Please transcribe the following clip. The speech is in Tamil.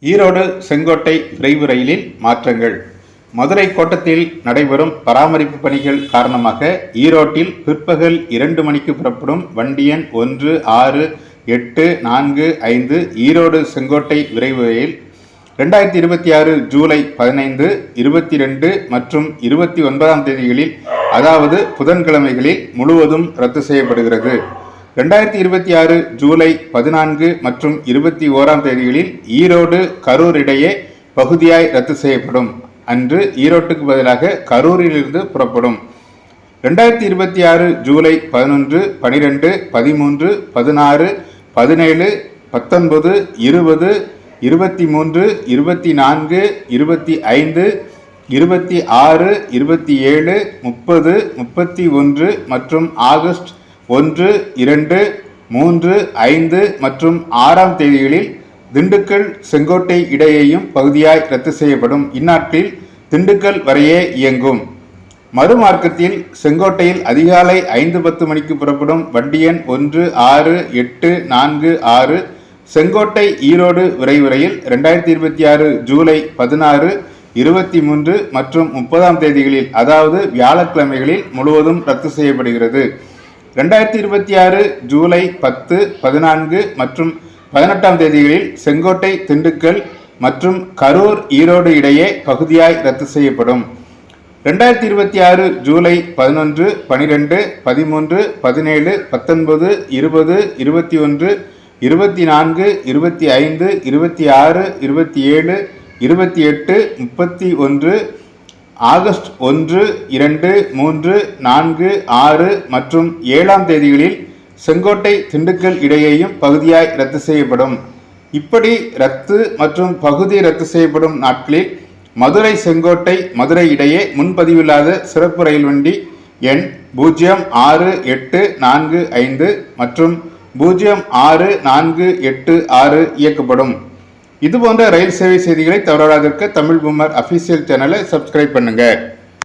ஈரோடு செங்கோட்டை விரைவு ரயிலில் மாற்றங்கள். மதுரை கோட்டத்தில் நடைபெறும் பராமரிப்பு பணிகள் காரணமாக ஈரோட்டில் பிற்பகல் 2 மணிக்கு புறப்படும் வண்டி எண் 16845 ஈரோடு செங்கோட்டை விரைவு ரயில் 2026 ஜூலை 15, 22 மற்றும் 29ஆம் தேதிகளில், அதாவது புதன்கிழமைகளில் முழுவதும் ரத்து செய்யப்படுகிறது. 2026 ஜூலை 14 மற்றும் 21ஆம் தேதிகளில் ஈரோடு கரூர் இடையே பகுதியாய் ரத்து செய்யப்படும். அன்று ஈரோட்டுக்கு பதிலாக கரூரிலிருந்து புறப்படும். 2026 ஜூலை 11, 12, 13, 16, 17, 19, 20, 23, 24, 25, 26, 27, 30, 31 மற்றும் ஆகஸ்ட் 1, 2, 3, 5 மற்றும் 6ஆம் தேதிகளில் திண்டுக்கல் செங்கோட்டை இடையேயும் பகுதியாய் ரத்து செய்யப்படும். இந்நாட்களில் திண்டுக்கல் வரையே இயங்கும். மறுமார்க்கத்தில் செங்கோட்டையில் அதிகாலை 5:10 மணிக்கு புறப்படும் வண்டி எண் 16846 செங்கோட்டை ஈரோடு விரைவு ரயில் 2026 ஜூலை 16, 23 மற்றும் 30ஆம் தேதிகளில், அதாவது வியாழக்கிழமைகளில் முழுவதும் ரத்து செய்யப்படுகிறது. 2026 ஜூலை 10, 14 மற்றும் 18ஆம் தேதிகளில் செங்கோட்டை திண்டுக்கல் மற்றும் கரூர் ஈரோடு இடையே பகுதியாய் ரத்து செய்யப்படும். 2026 ஜூலை 11, 12, 13, 17, 19, 20, 21, 24, 25, 26, 27, 28, 31, ஆகஸ்ட் 1, 2, 3, 4, 6 மற்றும் 7ஆம் தேதிகளில் செங்கோட்டை திண்டுக்கல் இடையேயும் பகுதியாய் ரத்து செய்யப்படும். இப்படி ரத்து மற்றும் பகுதி ரத்து செய்யப்படும் நாட்களில் மதுரை செங்கோட்டை மதுரை இடையே முன்பதிவில்லாத சிறப்பு ரயில் வண்டி எண் 06845 மற்றும் 06486 இயக்கப்படும். இதுபோன்ற ரயில் சேவை செய்திகளை தவறாதிருக்க தமிழ் பூமர் அபிஷியல் சேனலை சப்ஸ்கிரைப் பண்ணுங்க.